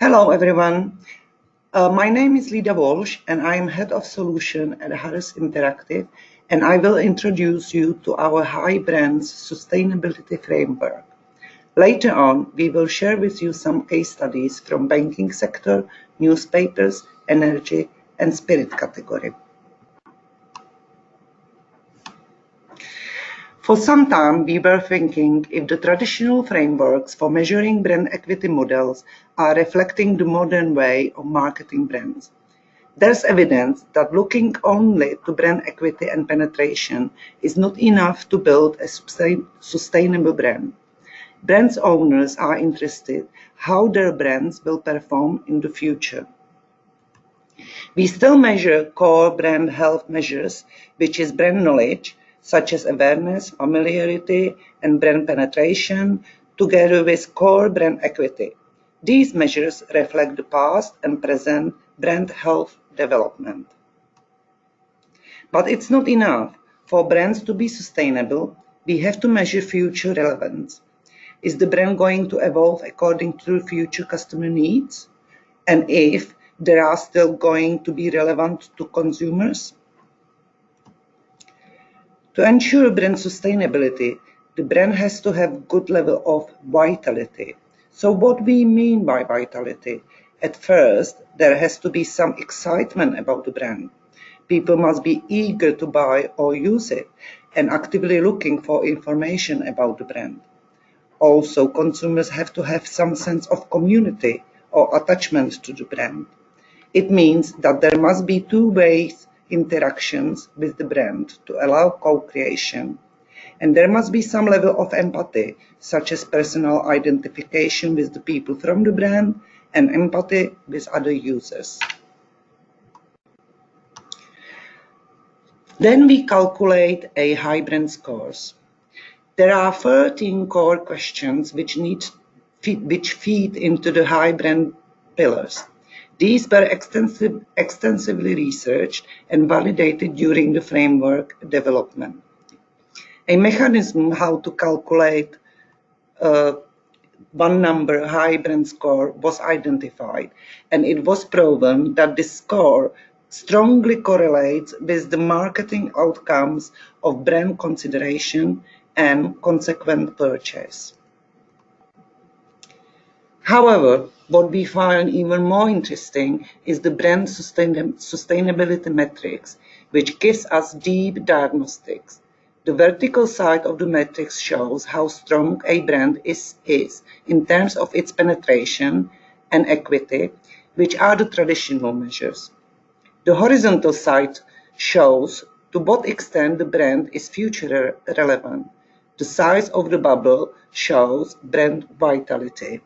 Hello everyone, my name is Lida Walsh and I am Head of Solution at Harris Interactive, and I will introduce you to our High Brands Sustainability Framework. Later on, we will share with you some case studies from banking sector, newspapers, energy and spirit category. For some time, we were thinking if the traditional frameworks for measuring brand equity models are reflecting the modern way of marketing brands. There's evidence that looking only to brand equity and penetration is not enough to build a sustainable brand. Brands owners are interested how their brands will perform in the future. We still measure core brand health measures, which is brand knowledge, such as awareness, familiarity, and brand penetration, together with core brand equity. These measures reflect the past and present brand health development. But it's not enough. For brands to be sustainable, we have to measure future relevance. Is the brand going to evolve according to future customer needs? And if they are still going to be relevant to consumers? To ensure brand sustainability, the brand has to have good level of vitality. So what we mean by vitality? At first, there has to be some excitement about the brand. People must be eager to buy or use it and actively looking for information about the brand. Also, consumers have to have some sense of community or attachment to the brand. It means that there must be two-way interactions with the brand to allow co-creation. And there must be some level of empathy, such as personal identification with the people from the brand and empathy with other users. Then we calculate a high brand scores. There are 13 core questions which feed into the high brand pillars. These were extensively researched and validated during the framework development. A mechanism how to calculate one number high brand score was identified, and it was proven that this score strongly correlates with the marketing outcomes of brand consideration and consequent purchase. However, what we find even more interesting is the brand sustainability metrics, which gives us deep diagnostics. The vertical side of the matrix shows how strong a brand is in terms of its penetration and equity, which are the traditional measures. The horizontal side shows to what extent the brand is future relevant. The size of the bubble shows brand vitality.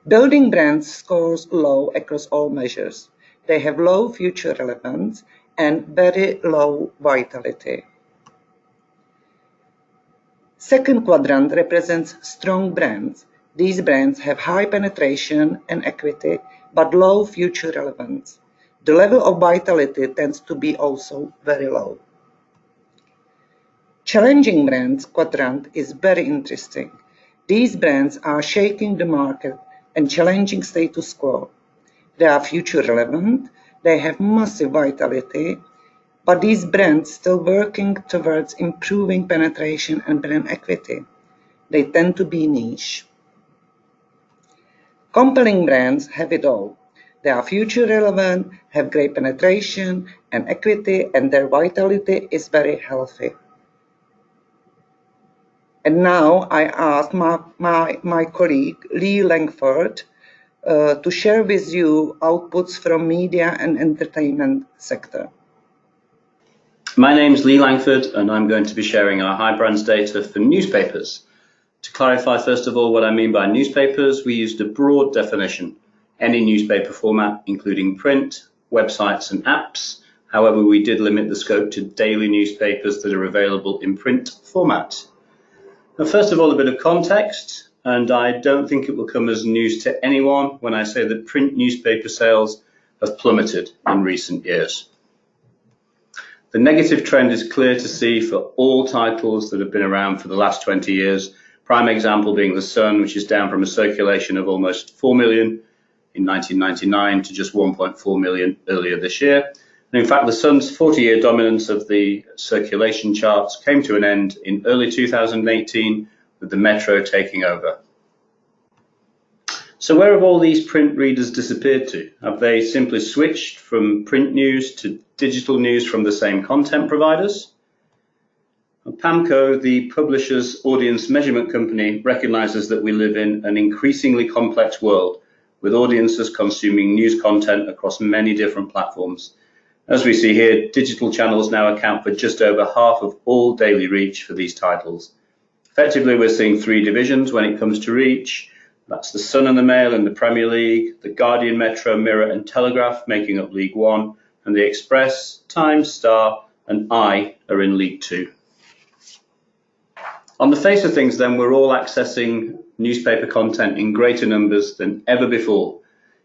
Building brands scores low across all measures. They have low future relevance and very low vitality. Second quadrant represents strong brands. These brands have high penetration and equity, but low future relevance. The level of vitality tends to be also very low. Challenging brands quadrant is very interesting. These brands are shaking the market and challenging status quo. They are future relevant, they have massive vitality, but these brands still working towards improving penetration and brand equity. They tend to be niche. Compelling brands have it all. They are future relevant, have great penetration and equity, and their vitality is very healthy. And now I ask my colleague Lee Langford to share with you outputs from media and entertainment sector. My name is Lee Langford, and I'm going to be sharing our high brands data for newspapers. To clarify, first of all, what I mean by newspapers, we used a broad definition, any newspaper format, including print, websites and apps. However, we did limit the scope to daily newspapers that are available in print format. Now, first of all, a bit of context, and I don't think it will come as news to anyone when I say that print newspaper sales have plummeted in recent years. The negative trend is clear to see for all titles that have been around for the last 20 years, Prime example being the Sun, which is down from a circulation of almost 4 million in 1999 to just 1.4 million earlier this year. And in fact, the Sun's 40-year dominance of the circulation charts came to an end in early 2018 with the Metro taking over. So where have all these print readers disappeared to? Have they simply switched from print news to digital news from the same content providers? PAMCO, the publisher's audience measurement company, recognizes that we live in an increasingly complex world with audiences consuming news content across many different platforms. As we see here, digital channels now account for just over half of all daily reach for these titles. Effectively, we're seeing three divisions when it comes to reach. That's the Sun and the Mail in the Premier League, the Guardian, Metro, Mirror and Telegraph making up League One, and the Express, Times, Star and I are in League Two. On the face of things then, we're all accessing newspaper content in greater numbers than ever before,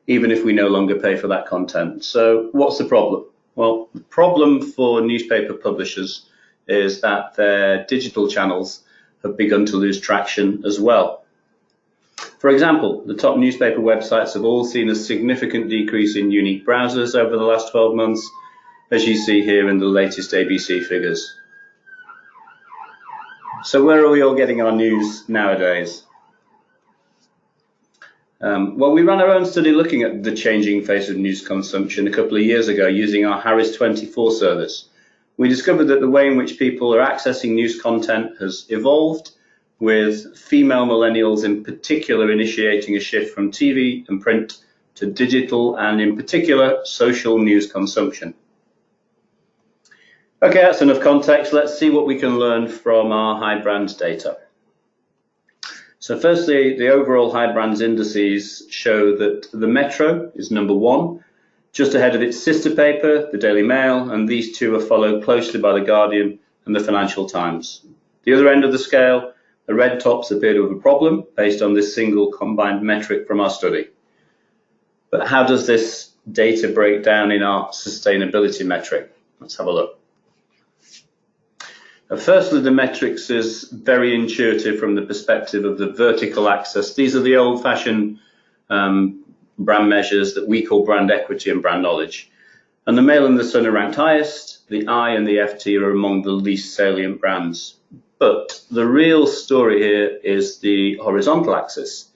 even if we no longer pay for that content. So what's the problem? Well, the problem for newspaper publishers is that their digital channels have begun to lose traction as well. For example, the top newspaper websites have all seen a significant decrease in unique browsers over the last 12 months, as you see here in the latest ABC figures. So where are we all getting our news nowadays? Well, we ran our own study looking at the changing face of news consumption a couple of years ago using our Harris 24 service. We discovered that the way in which people are accessing news content has evolved, with female millennials in particular initiating a shift from TV and print to digital and in particular social news consumption. Okay, that's enough context. Let's see what we can learn from our high brands data. So firstly, the overall high brands indices show that the Metro is number one, just ahead of its sister paper, the Daily Mail, and these two are followed closely by the Guardian and the Financial Times. The other end of the scale, the red tops appear to have a problem based on this single combined metric from our study. But how does this data break down in our sustainability metric? Let's have a look. Firstly, the metrics is very intuitive from the perspective of the vertical axis. These are the old-fashioned brand measures that we call brand equity and brand knowledge. And the Mail and the Sun are ranked highest. The I and the FT are among the least salient brands. But the real story here is the horizontal axis,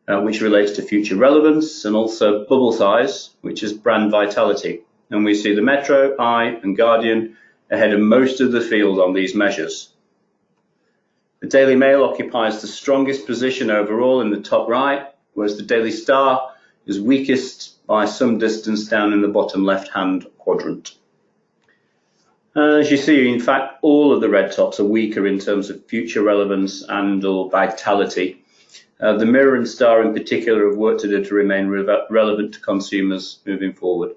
which relates to future relevance, and also bubble size, which is brand vitality. And we see the Metro, I and Guardian ahead of most of the field on these measures. The Daily Mail occupies the strongest position overall in the top right, whereas the Daily Star is weakest by some distance down in the bottom left-hand quadrant. As you see, in fact, all of the red tops are weaker in terms of future relevance and or vitality. The Mirror and Star in particular have work to do to remain relevant to consumers moving forward.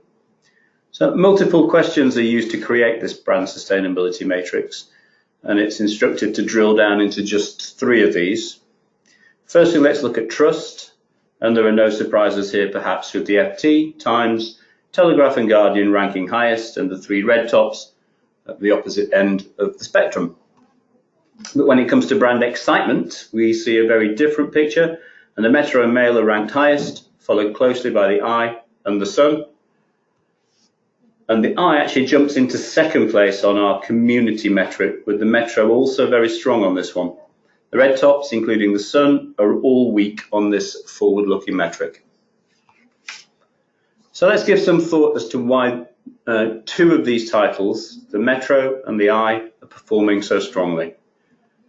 So multiple questions are used to create this brand sustainability matrix, and it's instructive to drill down into just three of these. Firstly, let's look at trust, and there are no surprises here perhaps with the FT, Times, Telegraph and Guardian ranking highest and the three red tops at the opposite end of the spectrum. But when it comes to brand excitement, we see a very different picture, and the Metro and Mail are ranked highest, followed closely by the I and the Sun. And the I actually jumps into second place on our community metric, with the Metro also very strong on this one. The red tops, including the Sun, are all weak on this forward-looking metric. So let's give some thought as to why two of these titles, the Metro and the I, are performing so strongly.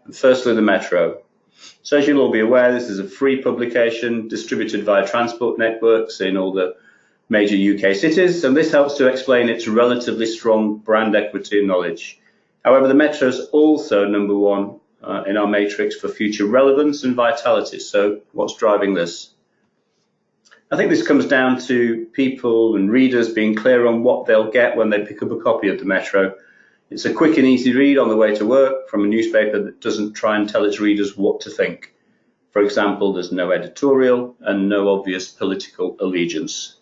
And firstly, the Metro. So as you'll all be aware, this is a free publication distributed via transport networks in all the major UK cities, and this helps to explain its relatively strong brand equity and knowledge. However, the Metro is also number one in our matrix for future relevance and vitality. So what's driving this? I think this comes down to people and readers being clear on what they'll get when they pick up a copy of the Metro. It's a quick and easy read on the way to work from a newspaper that doesn't try and tell its readers what to think. For example, there's no editorial and no obvious political allegiance.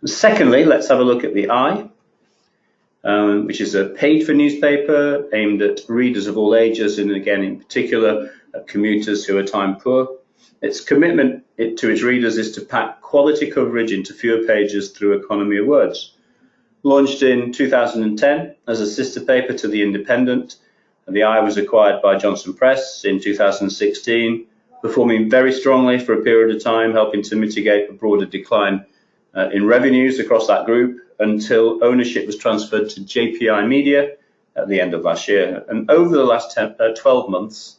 Secondly, let's have a look at the I, which is a paid-for newspaper aimed at readers of all ages, and again, in particular, commuters who are time poor. Its commitment to its readers is to pack quality coverage into fewer pages through economy of words. Launched in 2010 as a sister paper to The Independent, The Eye was acquired by Johnson Press in 2016, performing very strongly for a period of time, helping to mitigate a broader decline in revenues across that group until ownership was transferred to JPI Media at the end of last year. And over the last 12 months,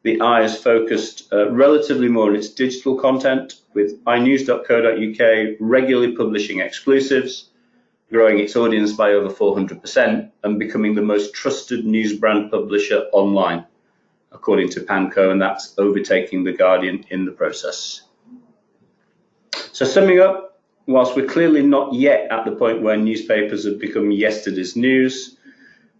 The Eye has focused relatively more on its digital content, with inews.co.uk regularly publishing exclusives, growing its audience by over 400% and becoming the most trusted news brand publisher online, according to Panco, and that's overtaking The Guardian in the process. So summing up, whilst we're clearly not yet at the point where newspapers have become yesterday's news,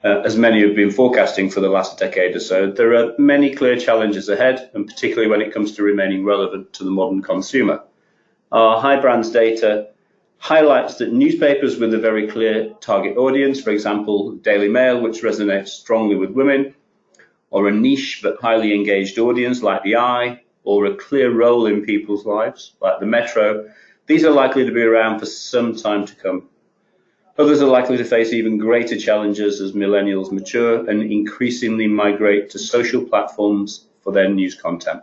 as many have been forecasting for the last decade or so, there are many clear challenges ahead, and particularly when it comes to remaining relevant to the modern consumer. Our High Brands data highlights that newspapers with a very clear target audience, for example, Daily Mail, which resonates strongly with women, or a niche but highly engaged audience like The Eye, or a clear role in people's lives like the Metro, these are likely to be around for some time to come. Others are likely to face even greater challenges as millennials mature and increasingly migrate to social platforms for their news content.